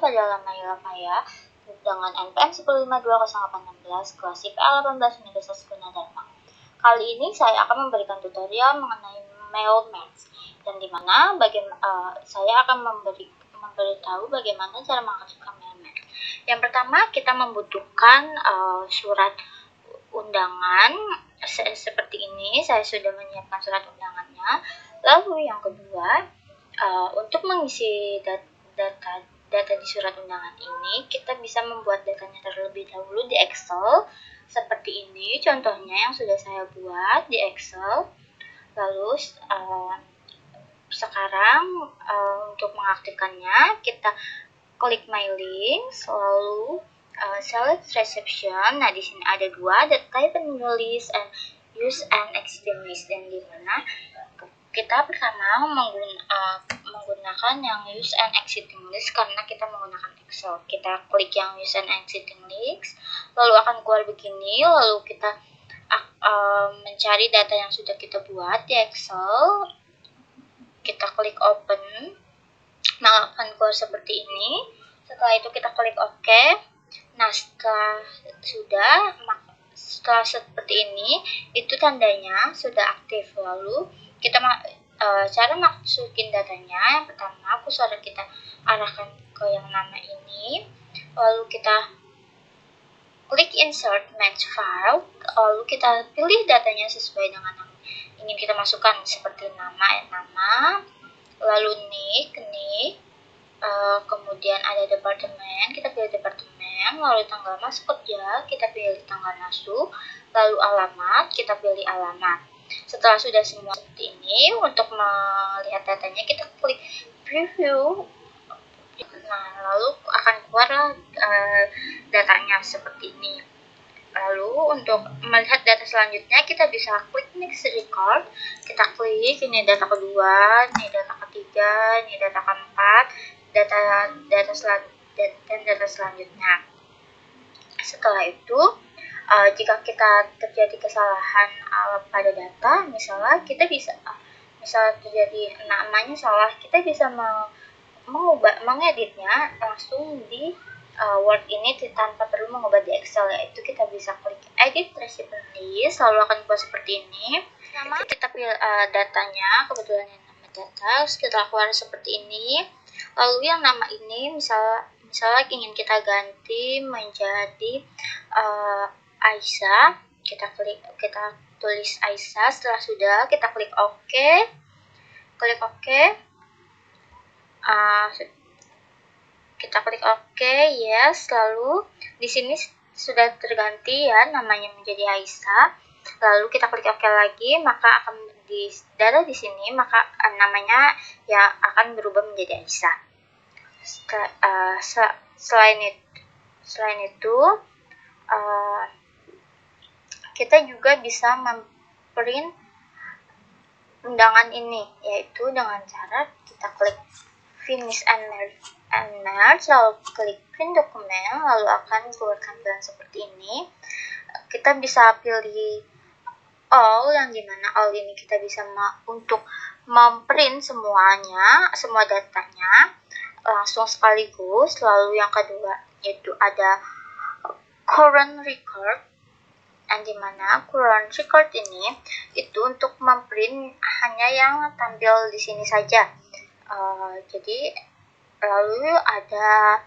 pada Lamaya dengan NPM 1052018 kelas IPA 18 Universitas Gunadarma. Kali ini saya akan memberikan tutorial mengenai mail match, dan dimana saya akan memberitahu bagaimana cara mengaktifkan mail match. Yang pertama, kita membutuhkan surat undangan seperti ini. Saya sudah menyiapkan surat undangannya. Lalu yang kedua, untuk mengisi data di surat undangan ini, kita bisa membuat datanya terlebih dahulu di Excel seperti ini. Contohnya yang sudah saya buat di Excel. Lalu sekarang untuk mengaktifkannya, kita klik My Links, lalu select Reception. Nah, di sini ada dua, the type and new list and use an existing list, dan di mana kita pertama menggunakan yang use an existing list karena kita menggunakan Excel. Kita klik yang use an existing list, lalu akan keluar begini. Lalu kita mencari data yang sudah kita buat di Excel. Kita klik open, maka akan keluar seperti ini. Setelah itu kita klik OK. Nah, setelah seperti ini, itu tandanya sudah aktif. Lalu kita cara masukin datanya, yang pertama kursor kita arahkan ke yang nama ini, lalu kita klik insert match file, lalu kita pilih datanya sesuai dengan yang ingin kita masukkan, seperti nama, lalu nick, kemudian ada departemen, kita pilih departemen, lalu tanggal masuk kerja, kita pilih tanggal masuk, lalu alamat, kita pilih alamat. Setelah sudah semua seperti ini, untuk melihat datanya kita klik preview. Nah, lalu akan keluar datanya seperti ini. Lalu untuk melihat data selanjutnya, kita bisa klik next record. Kita klik, ini data kedua, ini data ketiga, ini data keempat, data selanjutnya. Setelah itu, jika kita terjadi kesalahan pada data, misalnya kita bisa terjadi namanya salah, kita bisa mengeditnya langsung di Word ini tanpa perlu mengubah di Excel, yaitu kita bisa klik edit recipient list, lalu akan keluar seperti ini. Kita pilih datanya, kebetulan yang nama data, kita keluar seperti ini. Lalu yang nama ini misalnya ingin kita ganti menjadi Aisyah, kita tulis Aisyah. Setelah sudah, kita klik OK, kita klik OK, yes. Lalu di sini sudah terganti ya namanya menjadi Aisyah. Lalu kita klik OK lagi, maka akan di data di sini, maka namanya ya akan berubah menjadi Aisyah. Selain itu, kita juga bisa memprint undangan ini, yaitu dengan cara kita klik finish and merge, lalu klik print dokumen, lalu akan keluar tampilan seperti ini. Kita bisa pilih all, yang dimana all ini kita bisa untuk memprint semua datanya langsung sekaligus. Lalu yang kedua itu ada current record, yang dimana current record ini itu untuk memprint hanya yang tampil di sini saja. Jadi lalu ada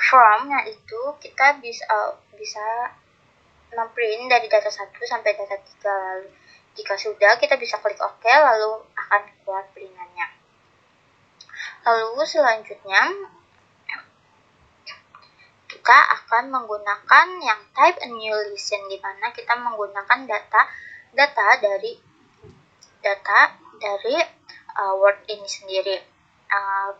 from, yaitu kita bisa memprint dari data 1 sampai data 3. Lalu jika sudah, kita bisa klik OK, lalu akan keluar printannya. Lalu selanjutnya kita akan menggunakan yang type and new list, di mana kita menggunakan data dari Word ini sendiri.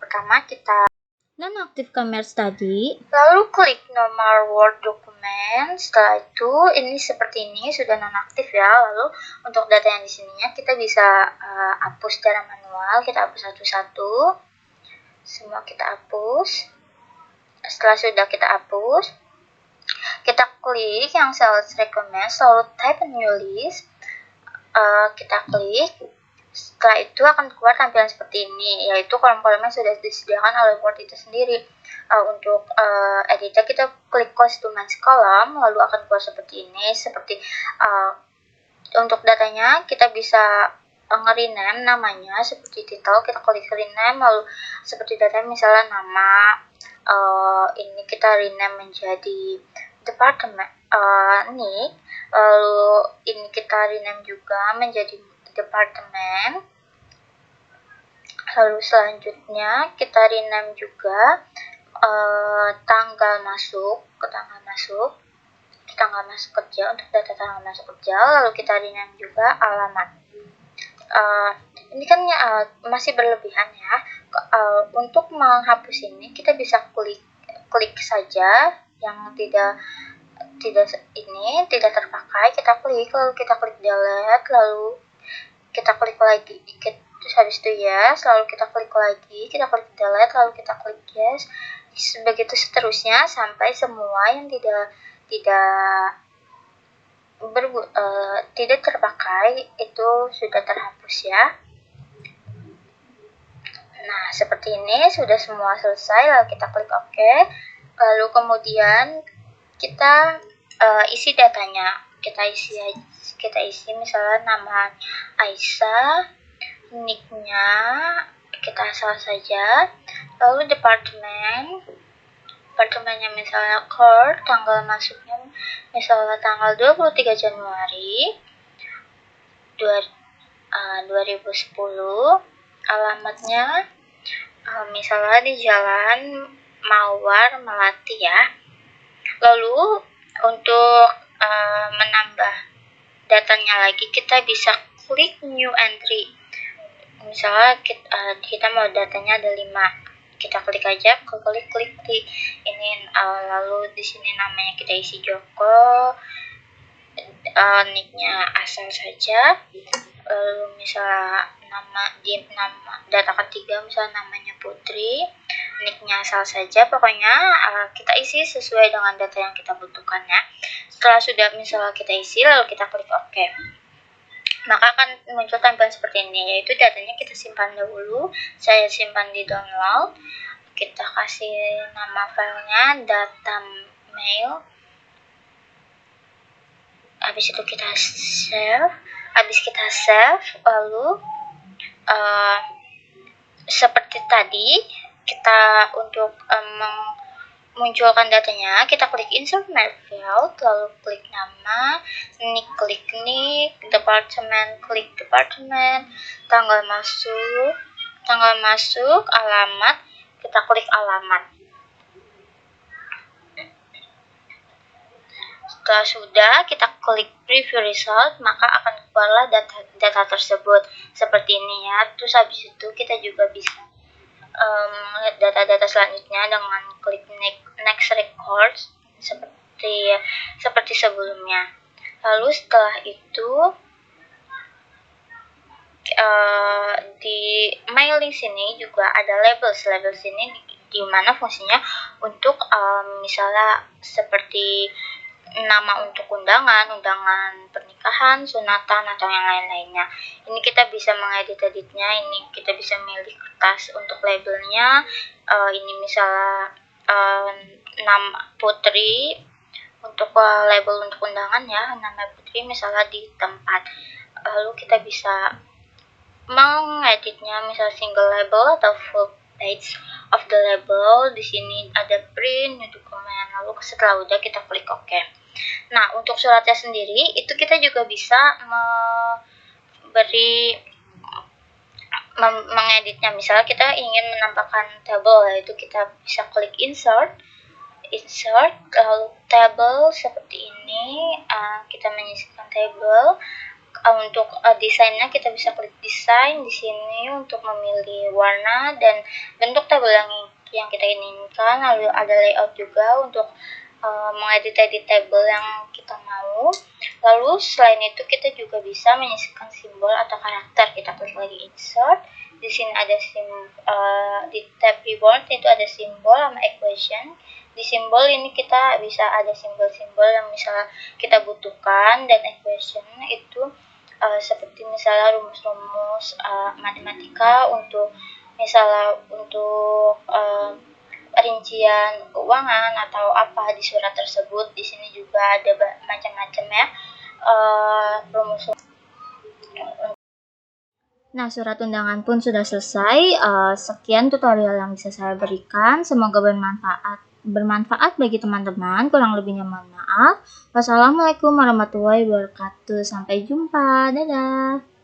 Pertama kita nonaktifkan merge tadi, lalu klik nomor Word dokumen. Setelah itu ini seperti ini sudah nonaktif ya. Lalu untuk data yang di sininya kita bisa hapus secara manual. Kita hapus satu-satu, semua kita hapus. Setelah sudah kita hapus, kita klik yang sales recommend, lalu type a new list, kita klik. Setelah itu akan keluar tampilan seperti ini, yaitu kolom-kolomnya sudah disediakan oleh Word itu sendiri. Untuk editor kita klik customize kolom, lalu akan keluar seperti ini. Seperti untuk datanya kita bisa nge-rename namanya, seperti title kita klik rename, lalu seperti data misalnya nama, ini kita rename menjadi department, nih, lalu ini kita rename juga menjadi departemen. Lalu selanjutnya kita rename juga tanggal masuk kerja, untuk data tanggal masuk kerja. Lalu kita rename juga alamat. Ini kan masih berlebihan ya. Untuk menghapus ini kita bisa klik saja yang tidak terpakai, kita klik, lalu kita klik delete, lalu kita klik lagi, terus habis itu yes, lalu kita klik lagi, kita klik delete, lalu kita klik yes, begitu seterusnya sampai semua yang tidak terpakai itu sudah terhapus ya. Nah, seperti ini sudah semua selesai, lalu kita klik OK, lalu kemudian kita isi datanya. Kita isi misalnya nama Aisyah, nicknya kita asal saja, lalu departemennya misalnya core, tanggal masuknya misalnya tanggal 23 Januari 2010, alamatnya misalnya di Jalan Mawar Melati ya. Lalu untuk menambah datanya lagi, kita bisa klik new entry. Misalnya kita mau datanya ada 5, kita klik aja, klik di ini, lalu di sini namanya kita isi Joko, nicknya asal saja, lalu misalnya nama data ketiga misalnya namanya Putri, nicknya asal saja, pokoknya kita isi sesuai dengan data yang kita butuhkan ya. Setelah sudah misalnya kita isi, lalu kita klik OK, maka akan muncul tampilan seperti ini, yaitu datanya kita simpan dahulu. Saya simpan di download, kita kasih nama filenya data mail, habis itu kita save, lalu seperti tadi kita untuk munculkan datanya, kita klik insert mail field, lalu klik nama, klik nick, departemen, klik departemen, tanggal masuk, alamat, kita klik alamat. Setelah sudah, kita klik preview result, maka akan keluarlah data tersebut seperti ini ya. Terus habis itu kita juga bisa melihat data-data selanjutnya dengan klik next records seperti sebelumnya. Lalu setelah itu di mailing sini juga ada label sini di mana fungsinya untuk misalnya seperti nama untuk undangan pernikahan, sunatan, atau yang lain-lainnya. Ini kita bisa mengedit-editnya, ini kita bisa milih kertas untuk labelnya, ini misalnya nama Putri, untuk label untuk undangan ya, nama Putri misalnya di tempat. Lalu kita bisa mengeditnya, misalnya single label atau full page of the label. Di sini ada print, dokumen. Lalu setelah udah kita klik OK. Nah, untuk suratnya sendiri itu kita juga bisa mengeditnya. Misalnya kita ingin menampakkan table, yaitu kita bisa klik insert, lalu table seperti ini, kita menyisipkan table. Untuk desainnya kita bisa klik desain di sini untuk memilih warna dan bentuk tabel yang kita inginkan. Lalu ada layout juga untuk mengedit table yang kita mau. Lalu selain itu kita juga bisa menyisipkan simbol atau karakter. Kita klik lagi insert. Di sini ada di tab reward itu ada simbol sama equation. Di simbol ini kita bisa ada simbol-simbol yang misalnya kita butuhkan, dan equation itu seperti misalnya rumus-rumus matematika untuk misalnya untuk rincian keuangan atau apa di surat tersebut. Di sini juga ada macam-macam ya rumus. Nah, surat undangan pun sudah selesai. Sekian tutorial yang bisa saya berikan. Semoga bermanfaat bagi teman-teman. Kurang lebihnya mohon maaf. Wassalamualaikum warahmatullahi wabarakatuh. Sampai jumpa. Dadah.